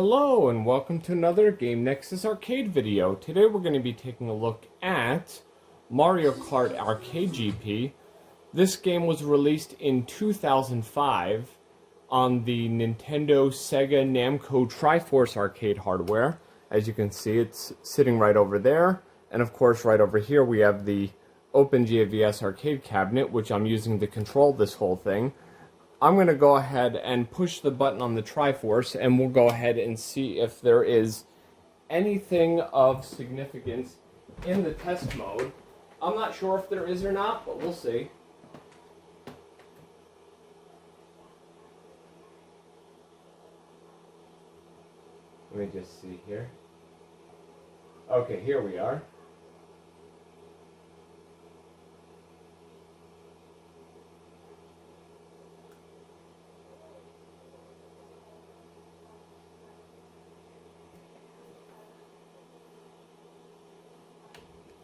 Hello and welcome to another Game Nexus arcade video. Today we're going to be taking a look at Mario Kart Arcade GP. This game was released in 2005 on the Nintendo Sega Namco Triforce arcade hardware. As you can see, it's sitting right over there. And of course right over here we have the OpenGAVS arcade cabinet, which I'm using to control this whole thing. I'm going to go ahead and push the button on the Triforce, and we'll go ahead and see if there is anything of significance in the test mode. I'm not sure if there is or not, but we'll see. Let me just see here. Okay, here we are.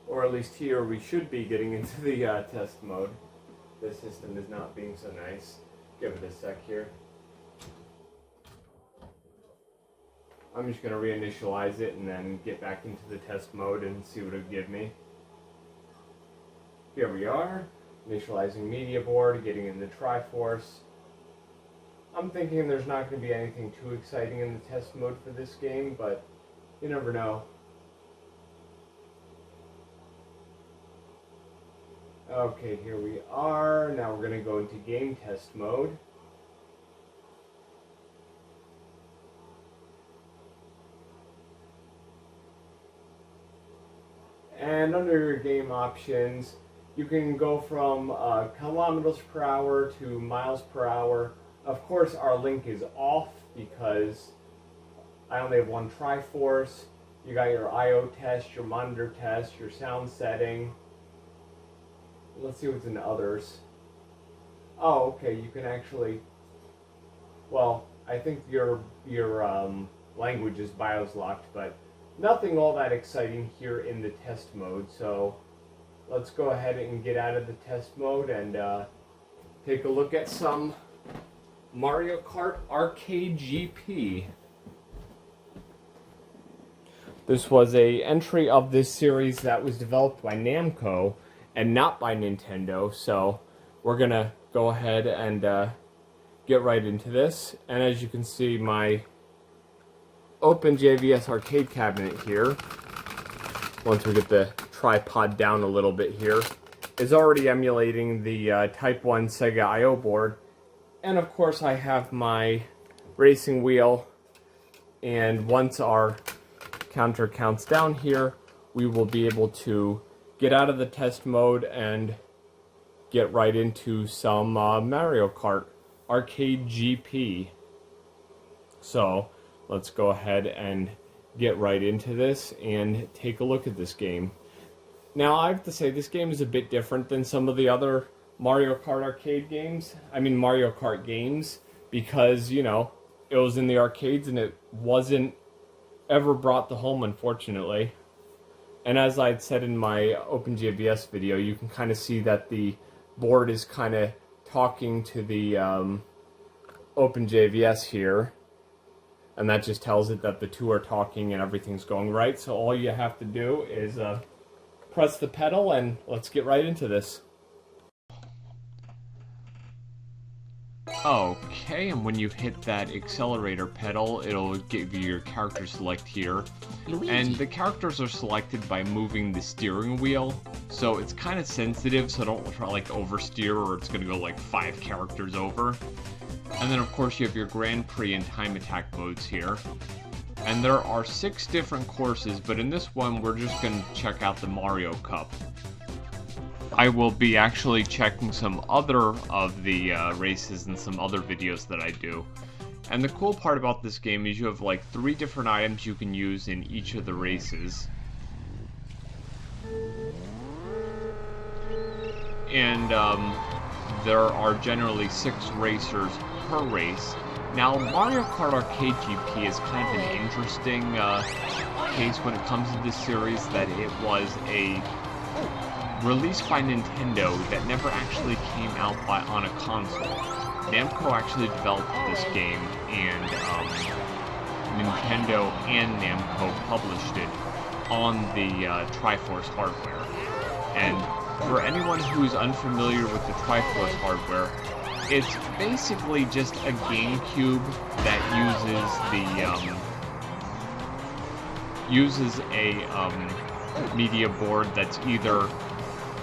Or at least here we should be getting into the test mode. This system is not being so nice. Give it a sec here. I'm just going to reinitialize it and then get back into the test mode and see what it'll give me. Here we are, initializing media board, getting in the Triforce. I'm thinking there's not going to be anything too exciting in the test mode for this game, but you never know. Okay, here we are. Now we're going to go into game test mode. And under your game options, you can go from kilometers per hour to miles per hour. Of course, our link is off because I only have one Triforce. You got your I/O test, your monitor test, your sound setting. Let's see what's in others. Oh, okay, you can actually, well, I think your language is BIOS locked, but nothing all that exciting here in the test mode. So let's go ahead and get out of the test mode and take a look at some Mario Kart Arcade GP. This was an entry of this series that was developed by Namco and not by Nintendo, so we're gonna go ahead and get right into this. And as you can see, my OpenGAVS arcade cabinet here, once we get the tripod down a little bit here, is already emulating the Type 1 Sega I/O board. And of course I have my racing wheel, and once our counter counts down here, we will be able to get out of the test mode and get right into some Mario Kart Arcade GP. So let's go ahead and get right into this and take a look at this game. Now I have to say this game is a bit different than some of the other Mario Kart arcade games. I mean Mario Kart games, because you know it was in the arcades and it wasn't ever brought to home, unfortunately. And as I'd said in my OpenGAVS video, you can kind of see that the board is kind of talking to the OpenGAVS here. And that just tells it that the two are talking and everything's going right. So all you have to do is press the pedal, and let's get right into this. Okay, and when you hit that accelerator pedal, it'll give you your character select here. Luigi. And the characters are selected by moving the steering wheel, so it's kind of sensitive, so don't try like oversteer or it's gonna go like 5 characters over. And then of course you have your Grand Prix and Time Attack modes here. And there are 6 different courses, but in this one we're just gonna check out the Mario Cup. I will be actually checking some other of the races and some other videos that I do. And the cool part about this game is you have like 3 different items you can use in each of the races. And there are generally 6 racers per race. Now Mario Kart Arcade GP is kind of an interesting case when it comes to this series, that it was a released by Nintendo that never actually came out on a console. Namco actually developed this game, and Nintendo and Namco published it on the Triforce hardware. And for anyone who's unfamiliar with the Triforce hardware, it's basically just a GameCube that uses a media board that's either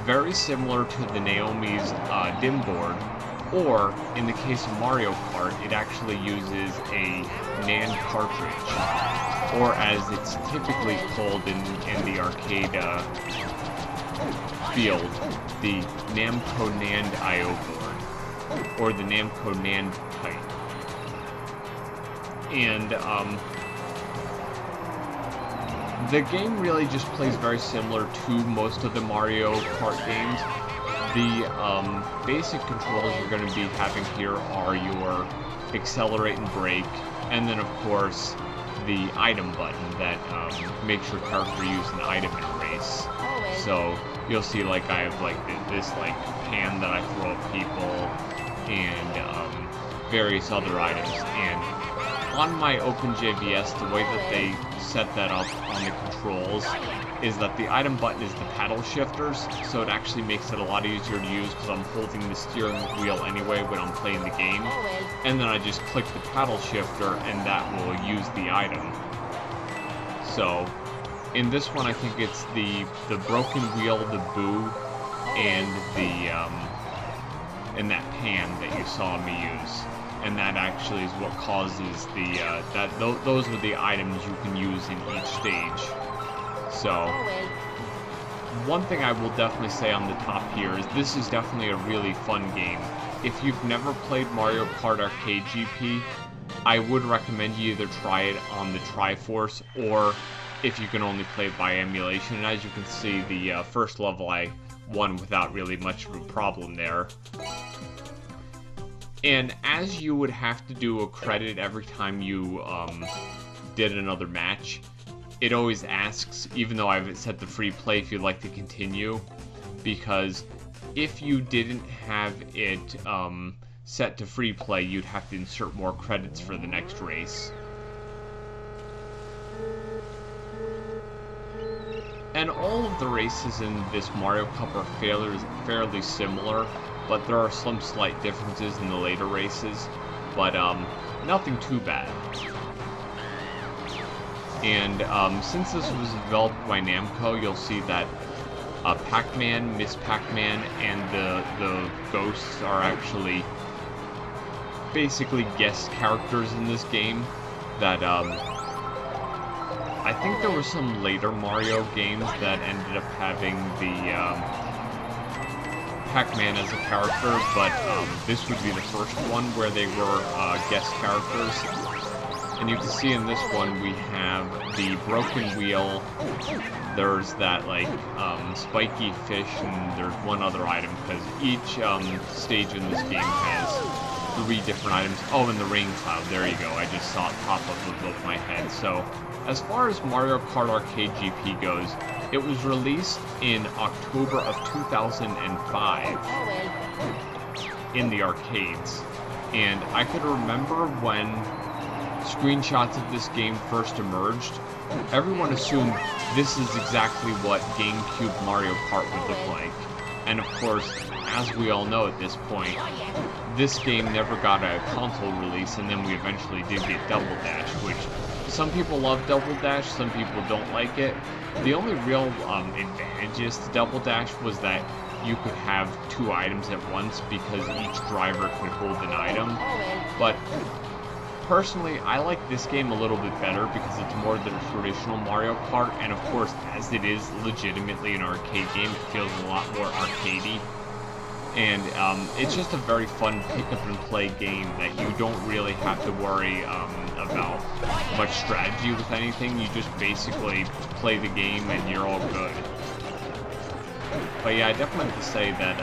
very similar to the Naomi's DIM board, or in the case of Mario Kart, it actually uses a NAND cartridge, or as it's typically called in the arcade field, the Namco Nand IO board, or the Namco Nand Type. And the game really just plays very similar to most of the Mario Kart games. The basic controls you're going to be having here are your accelerate and brake, and then of course the item button that makes your character use an item in a race. So you'll see, like, I have like this like pan that I throw at people, and various other items. And on my OpenJVS, the way that they set that up on the controls is that the item button is the paddle shifters, so it actually makes it a lot easier to use because I'm holding the steering wheel anyway when I'm playing the game. And then I just click the paddle shifter and that will use the item. So in this one, I think it's the broken wheel, the boo, and the and that pan that you saw me use. And that actually is what causes the those are the items you can use in each stage. So one thing I will definitely say on the top here is this is definitely a really fun game. If you've never played Mario Kart Arcade GP, I would recommend you either try it on the Triforce, or if you can only play it by emulation. And as you can see, the first level I won without really much of a problem there. And as you would have to do a credit every time you did another match, it always asks, even though I've set the free play, if you'd like to continue, because if you didn't have it set to free play, you'd have to insert more credits for the next race. And all of the races in this Mario Cup are fairly similar, but there are some slight differences in the later races, but nothing too bad. And since this was developed by Namco, you'll see that Pac-Man, Miss Pac-Man, and the ghosts are actually basically guest characters in this game. That I think there were some later Mario games that ended up having the Pac-Man as a character, but this would be the first one where they were guest characters. And you can see in this one we have the broken wheel, there's that like spiky fish, and there's one other item, because each stage in this game has 3 different items. Oh, and the rain cloud, there you go, I just saw it pop up above my head. So as far as Mario Kart Arcade GP goes, it was released in October of 2005 in the arcades. And I could remember when screenshots of this game first emerged, everyone assumed this is exactly what GameCube Mario Kart would look like. And of course, as we all know at this point, this game never got a console release, and then we eventually did get Double Dash, which some people love Double Dash, some people don't like it. The only real advantages to Double Dash was that you could have 2 items at once because each driver could hold an item. But personally, I like this game a little bit better because it's more than a traditional Mario Kart, and of course, as it is legitimately an arcade game, it feels a lot more arcadey. And it's just a very fun pick-up-and-play game that you don't really have to worry about much strategy with anything. You just basically play the game and you're all good. But yeah, I definitely have to say that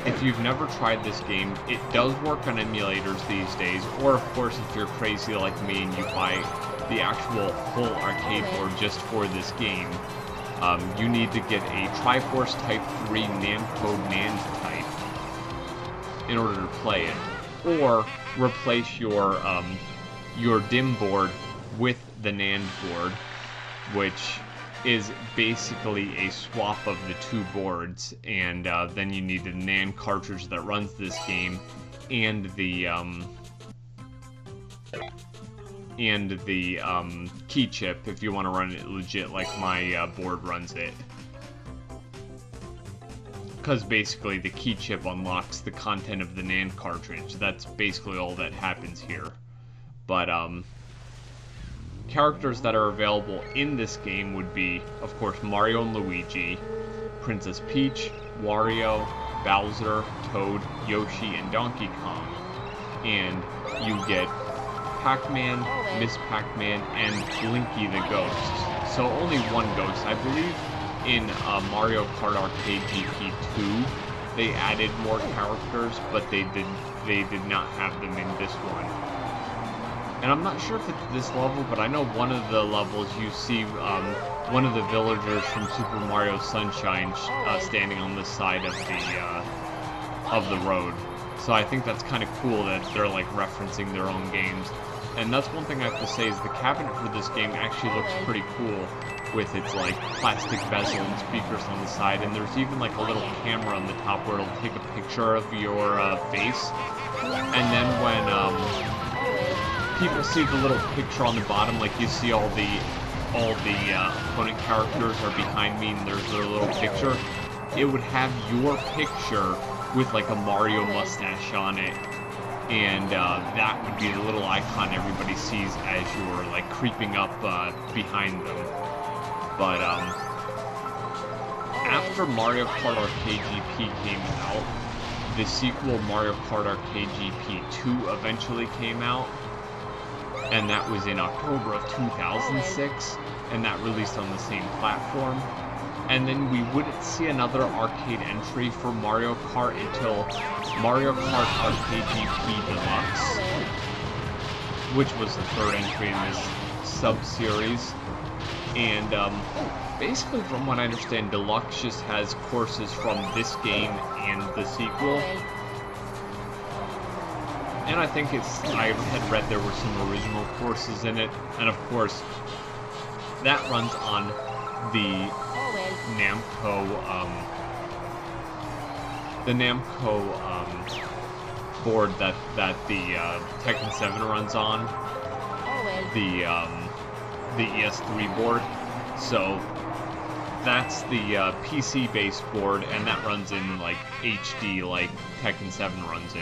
if you've never tried this game, it does work on emulators these days, or of course if you're crazy like me and you buy the actual full arcade board just for this game, you need to get a Triforce Type 3 Namco Nand Type in order to play it, or replace your DIM board with the NAND board, which is basically a swap of the two boards, and then you need the NAND cartridge that runs this game, and the key chip if you want to run it legit like my board runs it. Because basically the key chip unlocks the content of the NAND cartridge. That's basically all that happens here. But characters that are available in this game would be, of course, Mario and Luigi, Princess Peach, Wario, Bowser, Toad, Yoshi, and Donkey Kong. And you get Pac-Man, Miss Pac-Man, and Blinky the Ghost. So only one ghost. I believe in Mario Kart Arcade GP 2 they added more characters, but they did not have them in this one. And I'm not sure if it's this level, but I know one of the levels you see one of the villagers from Super Mario Sunshine standing on the side of the road. So I think that's kind of cool that they're like referencing their own games. And that's one thing I have to say is the cabinet for this game actually looks pretty cool with its like plastic bezel and speakers on the side, and there's even like a little camera on the top where it'll take a picture of your face. And then when people see the little picture on the bottom, like you see all the opponent characters are behind me and there's their little picture, it would have your picture with like a Mario mustache on it. And that would be the little icon everybody sees as you're like creeping up behind them. But after Mario Kart Arcade GP came out, the sequel Mario Kart Arcade GP 2 eventually came out, and that was in October of 2006, and that released on the same platform. And then we wouldn't see another arcade entry for Mario Kart until Mario Kart Arcade GP Deluxe, which was the third entry in this sub-series. And basically, from what I understand, Deluxe just has courses from this game and the sequel. And I think I had read there were some original courses in it, and of course, that runs on the Namco board that the Tekken 7 runs on, the ES3 board. So that's the PC-based board, and that runs in like HD, like Tekken 7 runs in.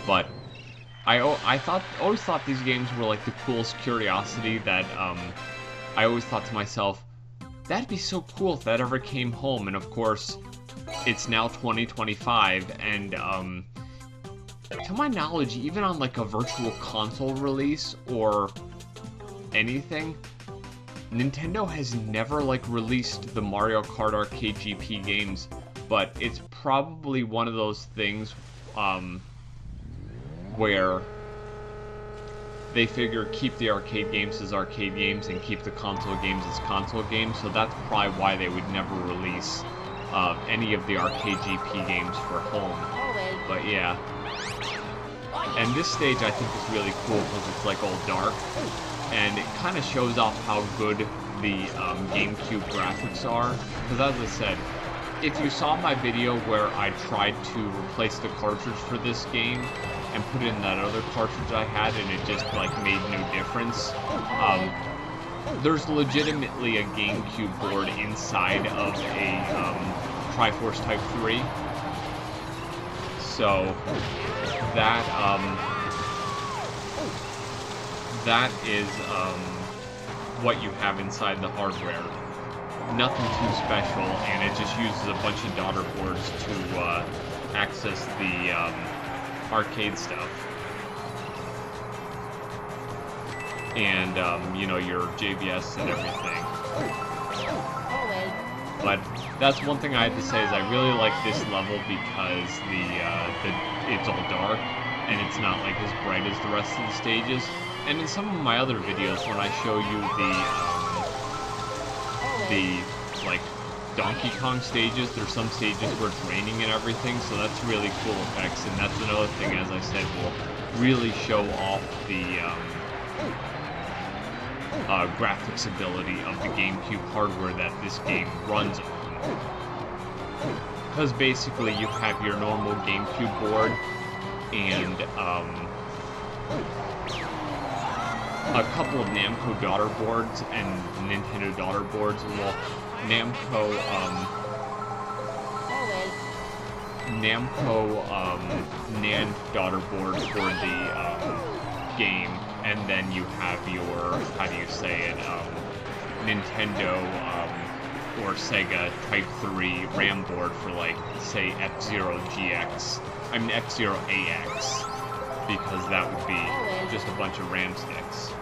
But I always thought these games were like the coolest curiosity that I always thought to myself, that'd be so cool if that ever came home. And of course, it's now 2025, and to my knowledge, even on like a virtual console release or anything, Nintendo has never like released the Mario Kart Arcade GP games. But it's probably one of those things where they figure keep the arcade games as arcade games and keep the console games as console games, so that's probably why they would never release any of the arcade GP games for home. But yeah. And this stage I think is really cool because it's like all dark, and it kind of shows off how good the GameCube graphics are. Because as I said, if you saw my video where I tried to replace the cartridge for this game and put in that other cartridge I had, and it just like made no difference. There's legitimately a GameCube board inside of a Triforce Type 3. So that that is what you have inside the hardware. Nothing too special, and it just uses a bunch of daughter boards to access the arcade stuff. And, you know, your JBS and everything. But that's one thing I had to say is I really like this level because it's all dark, and it's not like as bright as the rest of the stages. And in some of my other videos, when I show you the like Donkey Kong stages, there's some stages where it's raining and everything, so that's really cool effects. And that's another thing, as I said, will really show off graphics ability of the GameCube hardware that this game runs on. Because basically you have your normal GameCube board and a couple of Namco daughter boards and Nintendo daughter boards. Well, Namco Nand daughter board for the game, and then you have your, how do you say it, Nintendo or Sega Type 3 RAM board for, like, say, F-Zero GX, I mean F-Zero AX, because that would be just a bunch of RAM sticks.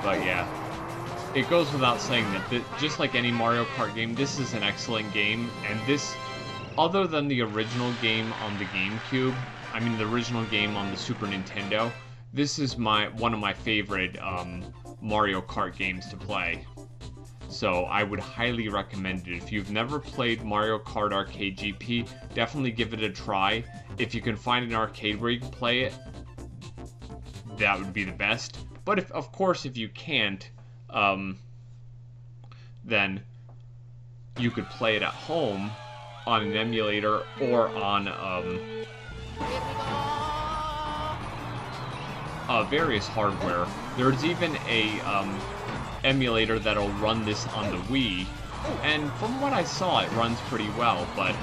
But yeah, it goes without saying that just like any Mario Kart game, this is an excellent game, and this, other than the original game on the GameCube, I mean the original game on the Super Nintendo, this is one of my favorite Mario Kart games to play. So I would highly recommend it. If you've never played Mario Kart Arcade GP, definitely give it a try. If you can find an arcade where you can play it, that would be the best. But if, of course, if you can't, then you could play it at home on an emulator or on various hardware. There's even a emulator that'll run this on the Wii, and from what I saw, it runs pretty well. But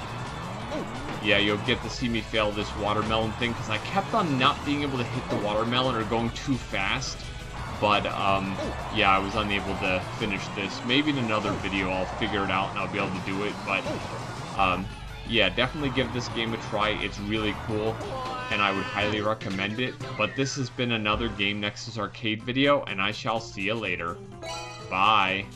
yeah, you'll get to see me fail this watermelon thing because I kept on not being able to hit the watermelon or going too fast. But yeah, I was unable to finish this. Maybe in another video I'll figure it out and I'll be able to do it. But yeah, definitely give this game a try. It's really cool, and I would highly recommend it. But this has been another Game Nexus Arcade video, and I shall see you later. Bye.